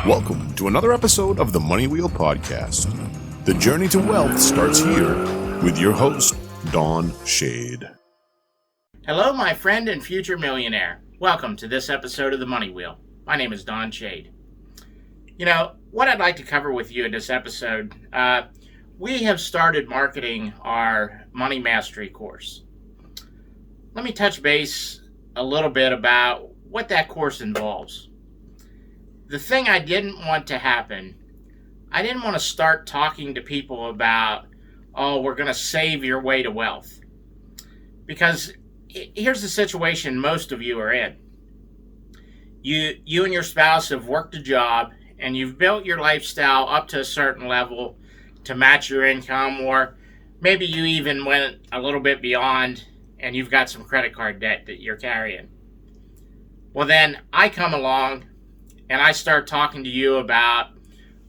Welcome to another episode of the Money Wheel Podcast. The journey to wealth starts here with your host, Don Shade. Hello, my friend and future millionaire. Welcome to this episode of the Money Wheel. My name is Don Shade. You know, what I'd like to cover with you in this episode, we have started marketing our Money Mastery course. Let me touch base a little bit about what that course involves. The thing I didn't want to happen, I didn't want to start talking to people about, oh, we're going to save your way to wealth. Because here's the situation most of you are in. You and your spouse have worked a job and you've built your lifestyle up to a certain level to match your income, or maybe you even went a little bit beyond and you've got some credit card debt that you're carrying. Well, then I come along and I start talking to you about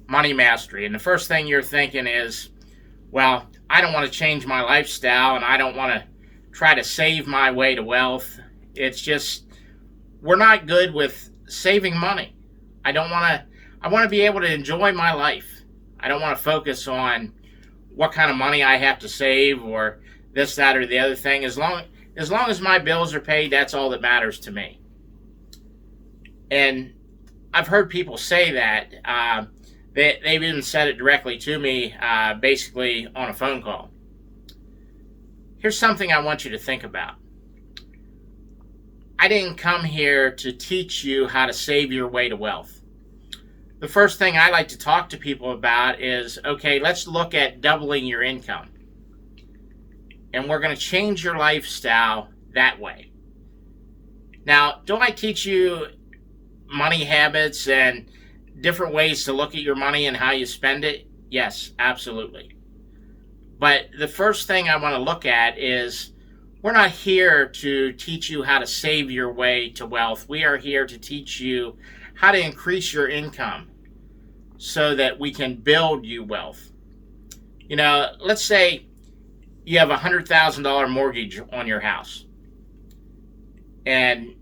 money mastery. And the first thing you're thinking is, well, I don't want to change my lifestyle and I don't want to try to save my way to wealth. It's just, we're not good with saving money. I want to be able to enjoy my life. I don't want to focus on what kind of money I have to save or this, that, or the other thing. As long as my bills are paid, that's all that matters to me. And I've heard people say that. They've even said it directly to me, basically on a phone call. Here's something I want you to think about. I didn't come here to teach you how to save your way to wealth. The first thing I like to talk to people about is, okay, let's look at doubling your income. And we're going to change your lifestyle that way. Now, do I teach you money habits and different ways to look at your money and how you spend it? Yes, absolutely. But the first thing I want to look at is, we're not here to teach you how to save your way to wealth. We are here to teach you how to increase your income so that we can build you wealth. You know, let's say you have a $100,000 mortgage on your house. And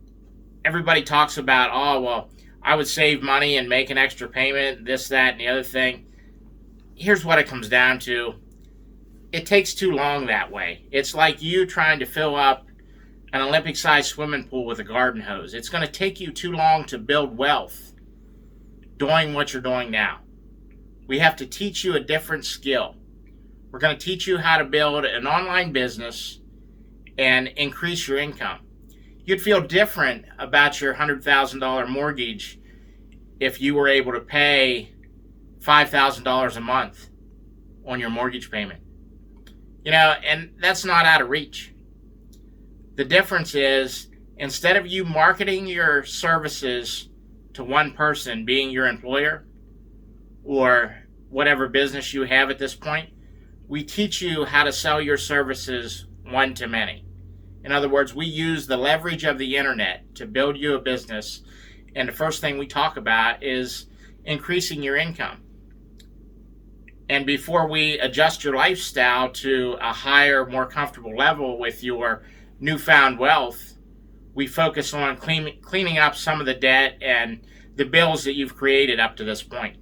everybody talks about, oh, well, I would save money and make an extra payment, this, that, and the other thing. Here's what it comes down to. It takes too long that way. It's like you trying to fill up an Olympic-sized swimming pool with a garden hose. It's going to take you too long to build wealth doing what you're doing now. We have to teach you a different skill. We're going to teach you how to build an online business and increase your income. You'd feel different about your $100,000 mortgage if you were able to pay $5,000 a month on your mortgage payment. You know, and that's not out of reach. The difference is, instead of you marketing your services to one person, being your employer or whatever business you have at this point, we teach you how to sell your services one to many. In other words, we use the leverage of the internet to build you a business. And the first thing we talk about is increasing your income. And before we adjust your lifestyle to a higher, more comfortable level with your newfound wealth, we focus on cleaning up some of the debt and the bills that you've created up to this point.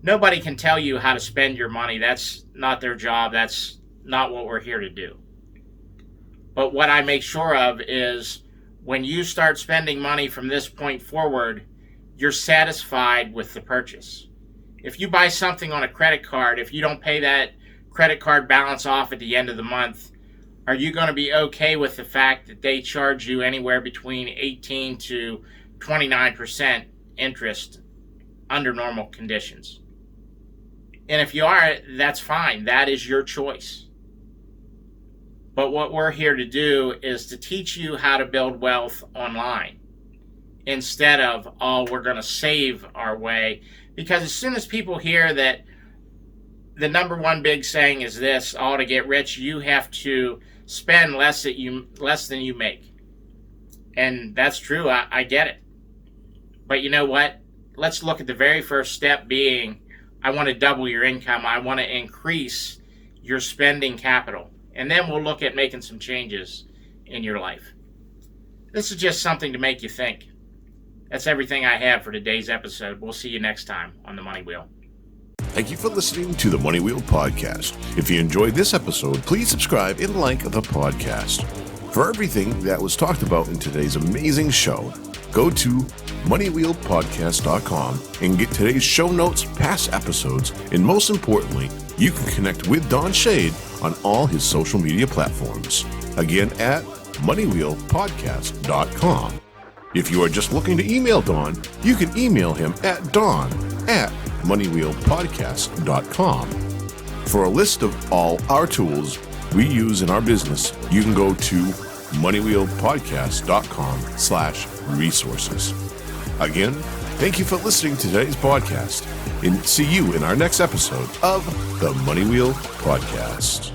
Nobody can tell you how to spend your money. That's not their job. That's not what we're here to do. But what I make sure of is, when you start spending money from this point forward, you're satisfied with the purchase. If you buy something on a credit card, if you don't pay that credit card balance off at the end of the month, are you going to be okay with the fact that they charge you anywhere between 18 to 29% interest under normal conditions? And if you are, that's fine. That is your choice. But what we're here to do is to teach you how to build wealth online instead of, oh, we're going to save our way. Because as soon as people hear that the number one big saying is this, oh, to get rich, you have to spend less than you make. And that's true. I get it. But you know what? Let's look at the very first step being, I want to double your income. I want to increase your spending capital. And then we'll look at making some changes in your life. This is just something to make you think. that's everything I have for today's episode. We'll see you next time on the Money Wheel. Thank you for listening to the Money Wheel Podcast. If you enjoyed this episode, please subscribe and like the podcast. For everything that was talked about in today's amazing show, go to moneywheelpodcast.com and get today's show notes, past episodes, and most importantly, you can connect with Don Shade on all his social media platforms. Again, at moneywheelpodcast.com. If you are just looking to email Don, you can email him at don@moneywheelpodcast.com. For a list of all our tools we use in our business, you can go to moneywheelpodcast.com/resources. Again, thank you for listening to today's podcast, and see you in our next episode of the Money Wheel Podcast.